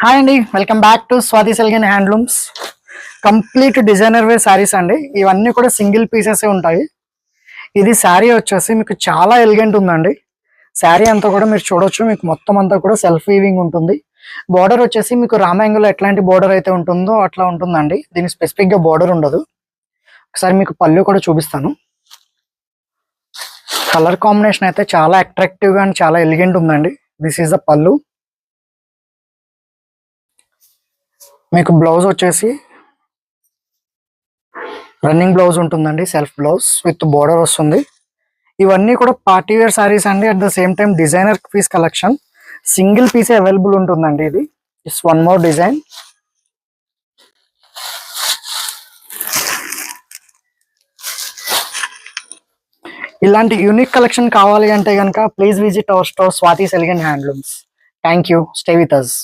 Hi అండి, welcome back to Swathi సెల్గన్ handlooms. Complete designer wear sarees అండి. ఇవన్నీ కూడా సింగిల్ పీసెస్ ఉంటాయి. ఇది శారీ వచ్చేసి మీకు చాలా ఎలిగెంట్ ఉందండి. శారీ అంతా కూడా మీరు చూడొచ్చు, మీకు మొత్తం అంతా కూడా సెల్ఫ్ వీవింగ్ ఉంటుంది. బార్డర్ వచ్చేసి మీకు రామాంగులో ఎట్లాంటి బార్డర్ అయితే ఉంటుందో అట్లా ఉంటుందండి. దీనికి స్పెసిఫిక్ గా బార్డర్ ఉండదు. ఒకసారి మీకు పళ్ళు కూడా చూపిస్తాను. కలర్ కాంబినేషన్ అయితే చాలా అట్రాక్టివ్ గా అండ్ చాలా ఎలిగెంట్ ఉందండి. దిస్ ఈస్ ద పళ్ళు. మీకు బ్లౌజ్ వచ్చేసి రన్నింగ్ బ్లౌజ్ ఉంటుందండి, సెల్ఫ్ బ్లౌజ్ విత్ బోర్డర్ వస్తుంది. ఇవన్నీ కూడా పార్టీ వేర్ సారీస్ అండి. At the same time designer piece collection. Single piece available ఉంటుందండి. ఇది ఇట్స్ వన్ మోర్ డిజైన్. ఇలాంటి యూనిక్ కలెక్షన్ కావాలి అంటే కనుక please visit our store Swathi సెల్గన్ handlooms. Thank you. Stay with us.